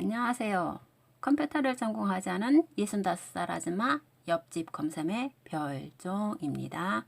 안녕하세요. 컴퓨터를 전공하지 않은 65살 아줌마 옆집 검삼의 별종입니다.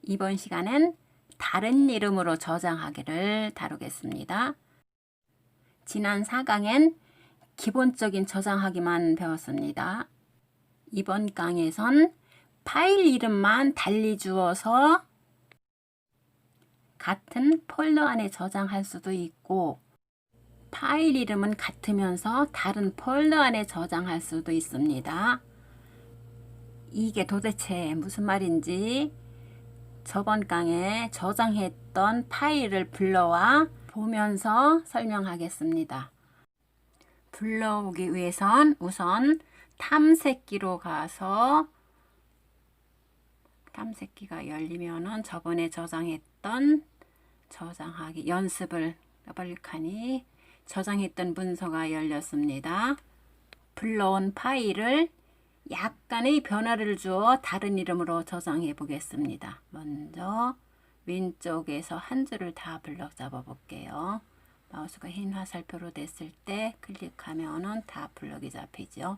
이번 시간엔 다른 이름으로 저장하기를 다루겠습니다. 지난 4강엔 기본적인 저장하기만 배웠습니다. 이번 강에선 파일 이름만 달리 주어서 같은 폴더 안에 저장할 수도 있고 파일 이름은 같으면서 다른 폴더 안에 저장할 수도 있습니다. 이게 도대체 무슨 말인지 저번 강에 저장했던 파일을 불러와 보면서 설명하겠습니다. 불러오기 위해선 우선 탐색기로 가서 탐색기가 열리면은 저번에 저장했던 저장하기 연습을 더블클릭하니 저장했던 문서가 열렸습니다. 불러온 파일을 약간의 변화를 주어 다른 이름으로 저장해 보겠습니다. 먼저 왼쪽에서 한 줄을 다 블럭 잡아 볼게요. 마우스가 흰 화살표로 됐을 때 클릭하면은 다 블럭이 잡히죠.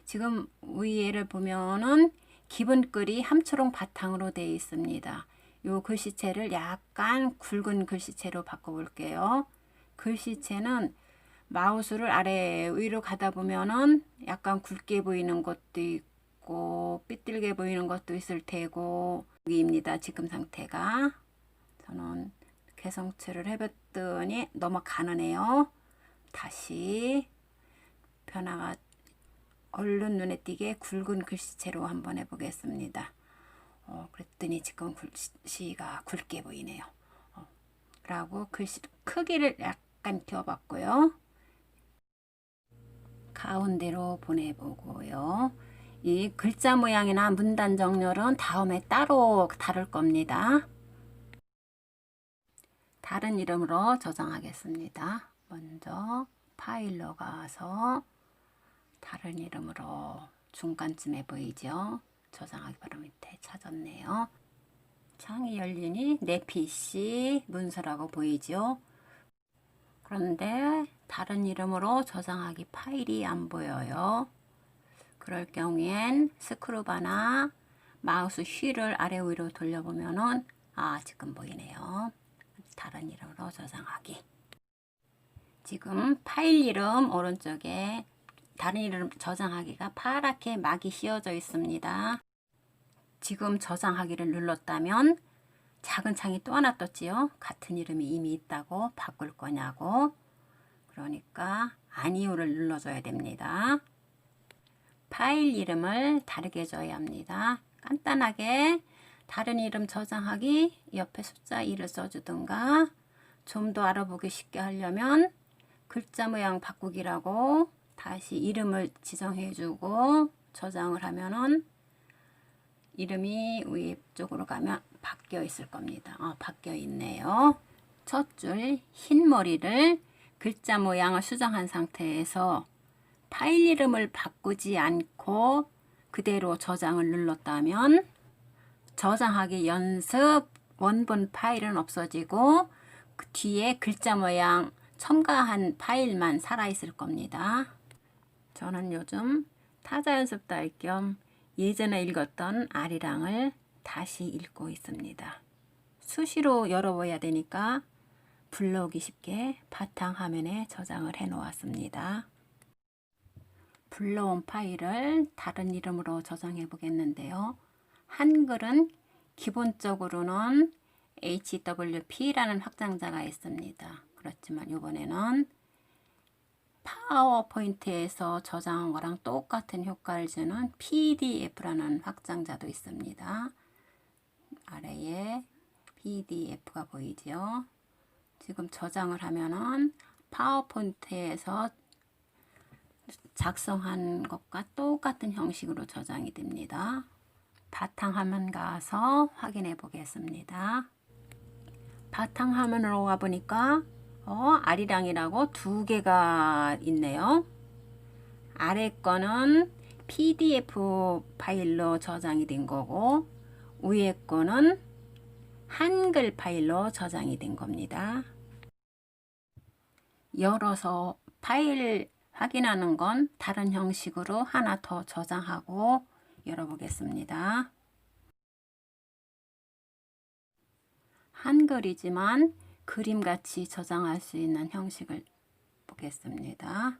지금 위에를 보면은 기본글이 함초롱 바탕으로 되어 있습니다. 이 글씨체를 약간 굵은 글씨체로 바꿔 볼게요. 글씨체는 마우스를 아래 위로 가다 보면은 약간 굵게 보이는 것도 있고 삐뚤게 보이는 것도 있을 테고 여기입니다. 지금 상태가 저는 개성체를 해봤더니 너무 가느네요. 다시 변화가 얼른 눈에 띄게 굵은 글씨체로 한번 해보겠습니다. 그랬더니 지금 글씨가 굵게 보이네요. 라고 글씨 크기를 약간 키워봤고요. 가운데로 보내보고요. 이 글자 모양이나 문단 정렬은 다음에 따로 다룰 겁니다. 다른 이름으로 저장하겠습니다. 먼저 파일로 가서 다른 이름으로 중간쯤에 보이죠? 저장하기 바로 밑에 찾았네요. 창이 열리니 내 PC 문서라고 보이죠? 그런데 다른 이름으로 저장하기 파일이 안 보여요. 그럴 경우엔 스크루바나 마우스 휠을 아래 위로 돌려보면은 지금 보이네요. 다른 이름으로 저장하기. 지금 파일 이름 오른쪽에 다른 이름 저장하기가 파랗게 막이 씌워져 있습니다. 지금 저장하기를 눌렀다면 작은 창이 또 하나 떴지요. 같은 이름이 이미 있다고 바꿀 거냐고. 그러니까 아니오를 눌러줘야 됩니다. 파일 이름을 다르게 줘야 합니다. 간단하게 다른 이름 저장하기 옆에 숫자 2를 써주든가 좀 더 알아보기 쉽게 하려면 글자 모양 바꾸기라고 다시 이름을 지정해주고 저장을 하면은 이름이 위쪽으로 가면 바뀌어 있을 겁니다. 바뀌어 있네요. 첫 줄 흰 머리를 글자 모양을 수정한 상태에서 파일 이름을 바꾸지 않고 그대로 저장을 눌렀다면 저장하기 연습 원본 파일은 없어지고 그 뒤에 글자 모양 첨가한 파일만 살아있을 겁니다. 저는 요즘 타자 연습도 할 겸 예전에 읽었던 아리랑을 다시 읽고 있습니다. 수시로 열어봐야 되니까 불러오기 쉽게 바탕화면에 저장을 해 놓았습니다. 불러온 파일을 다른 이름으로 저장해 보겠는데요. 한글은 기본적으로는 HWP라는 확장자가 있습니다. 그렇지만 이번에는 파워포인트에서 저장한 거랑 똑같은 효과를 주는 PDF라는 확장자도 있습니다. 아래에 PDF가 보이죠? 지금 저장을 하면은 파워포인트에서 작성한 것과 똑같은 형식으로 저장이 됩니다. 바탕화면 가서 확인해 보겠습니다. 바탕화면으로 가보니까 아리랑이라고 두 개가 있네요. 아래 거는 PDF 파일로 저장이 된 거고 위에 거는 한글 파일로 저장이 된 겁니다. 열어서 파일 확인하는 건 다른 형식으로 하나 더 저장하고 열어보겠습니다. 한글이지만 그림같이 저장할 수 있는 형식을 보겠습니다.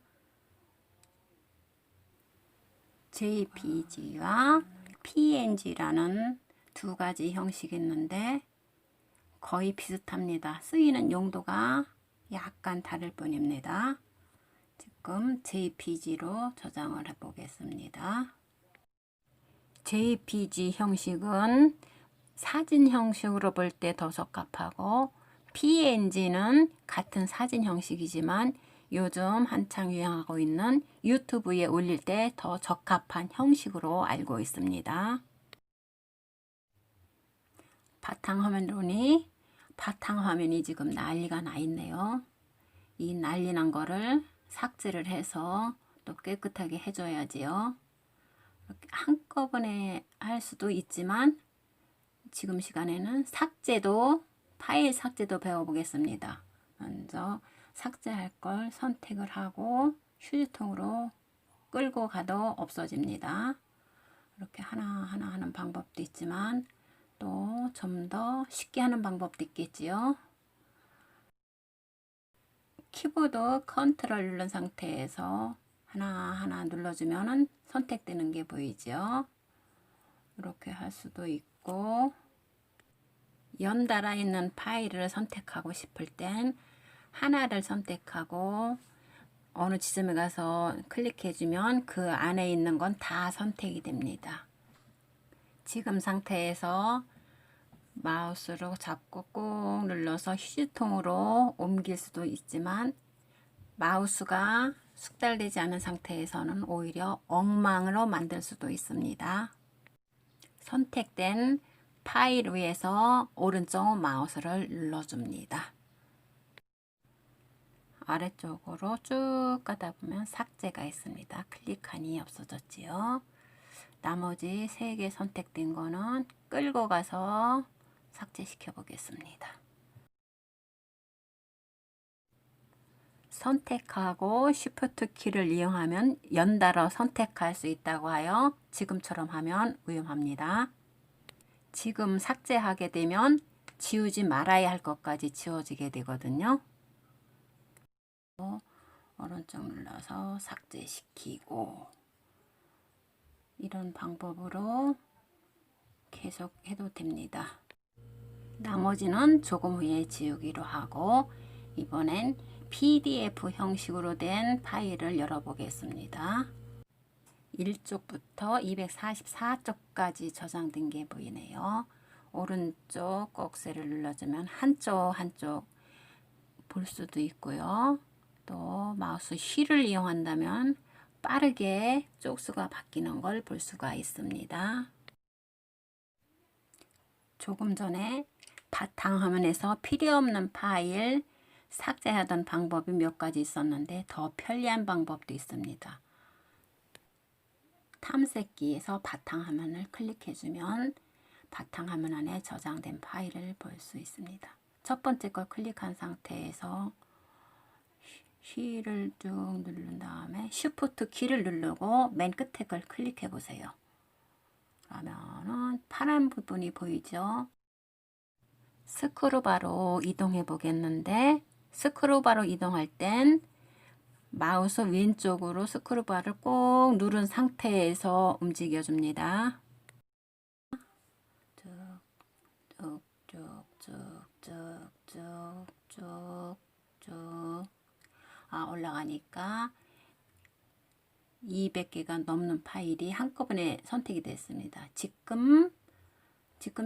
JPG와 PNG라는 두 가지 형식이 있는데 거의 비슷합니다. 쓰이는 용도가 약간 다를 뿐입니다. 지금 JPG로 저장을 해 보겠습니다. JPG 형식은 사진 형식으로 볼 때 더 적합하고 PNG는 같은 사진 형식이지만 요즘 한창 유행하고 있는 유튜브에 올릴 때 더 적합한 형식으로 알고 있습니다. 바탕화면이 지금 난리가 나 있네요. 이 난리 난 거를 삭제를 해서 또 깨끗하게 해줘야지요. 이렇게 한꺼번에 할 수도 있지만 지금 시간에는 파일 삭제도 배워보겠습니다. 먼저 삭제할 걸 선택을 하고 휴지통으로 끌고 가도 없어집니다. 이렇게 하나하나 하는 방법도 있지만 또 좀 더 쉽게 하는 방법도 있겠지요. 키보드 컨트롤 누른 상태에서 하나하나 눌러주면 선택되는 게 보이죠. 이렇게 할 수도 있고 연달아 있는 파일을 선택하고 싶을 땐 하나를 선택하고 어느 지점에 가서 클릭해주면 그 안에 있는 건 다 선택이 됩니다. 지금 상태에서 마우스로 잡고 꾹 눌러서 휴지통으로 옮길 수도 있지만 마우스가 숙달되지 않은 상태에서는 오히려 엉망으로 만들 수도 있습니다. 선택된 파일 위에서 오른쪽 마우스를 눌러줍니다. 아래쪽으로 쭉 가다 보면 삭제가 있습니다. 클릭하니 없어졌지요. 나머지 3개 선택된 거는 끌고 가서 삭제시켜 보겠습니다. 선택하고 Shift 키를 이용하면 연달아 선택할 수 있다고 하여 지금처럼 하면 위험합니다. 지금 삭제하게 되면 지우지 말아야 할 것까지 지워지게 되거든요. 오른쪽 눌러서 삭제시키고 이런 방법으로 계속 해도 됩니다. 나머지는 조금 후에 지우기로 하고 이번엔 PDF 형식으로 된 파일을 열어보겠습니다. 1쪽부터 244쪽까지 저장된 게 보이네요. 오른쪽 꼭새를 눌러주면 한쪽 볼 수도 있고요. 또 마우스 휠을 이용한다면 빠르게 쪽수가 바뀌는 걸 볼 수가 있습니다. 조금 전에 바탕화면에서 필요없는 파일 삭제하던 방법이 몇 가지 있었는데 더 편리한 방법도 있습니다. 탐색기에서 바탕화면을 클릭해주면 바탕화면 안에 저장된 파일을 볼 수 있습니다. 첫 번째 걸 클릭한 상태에서 휠을 쭉 누른 다음에 Shift 키를 누르고 맨 끝에 걸 클릭해 보세요. 그러면은 파란 부분이 보이죠? 스크롤바로 이동해 보겠는데 스크롤바로 이동할 땐 마우스 왼쪽으로 스크롤바를 꼭 누른 상태에서 움직여 줍니다. 쭉쭉쭉쭉쭉쭉쭉 올라가니까 200개가 넘는 파일이 한꺼번에 선택이 됐습니다. 지금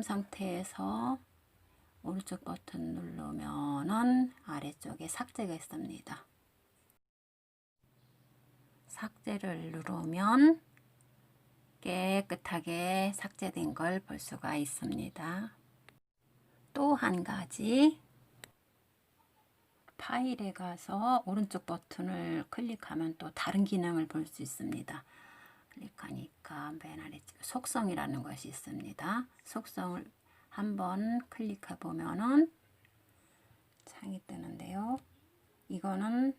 상태에서 오른쪽 버튼 누르면은 아래쪽에 삭제가 있습니다. 삭제를 누르면 깨끗하게 삭제된 걸 볼 수가 있습니다. 또 한 가지 파일에 가서 오른쪽 버튼을 클릭하면 또 다른 기능을 볼 수 있습니다. 클릭하니까 맨 아래 속성이라는 것이 있습니다. 속성을 한번 클릭해 보면은 창이 뜨는데요. 이거는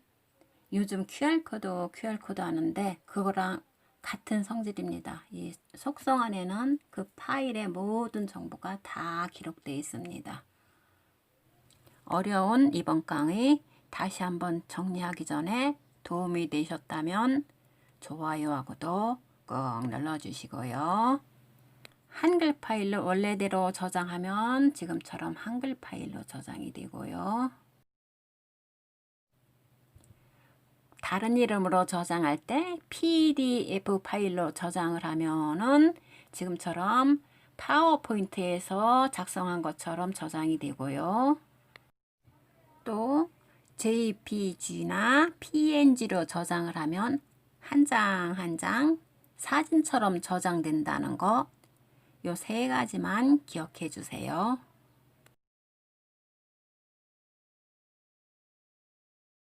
요즘 QR코드 하는데 그거랑 같은 성질입니다. 이 속성 안에는 그 파일의 모든 정보가 다 기록되어 있습니다. 어려운 이번 강의 다시 한번 정리하기 전에 도움이 되셨다면 좋아요와 구독 꼭 눌러주시고요. 한글 파일로 원래대로 저장하면 지금처럼 한글 파일로 저장이 되고요. 다른 이름으로 저장할 때 PDF 파일로 저장을 하면은 지금처럼 파워포인트에서 작성한 것처럼 저장이 되고요. 또 JPG나 PNG로 저장을 하면 한 장 한 장 사진처럼 저장된다는 거, 요 세 가지만 기억해 주세요.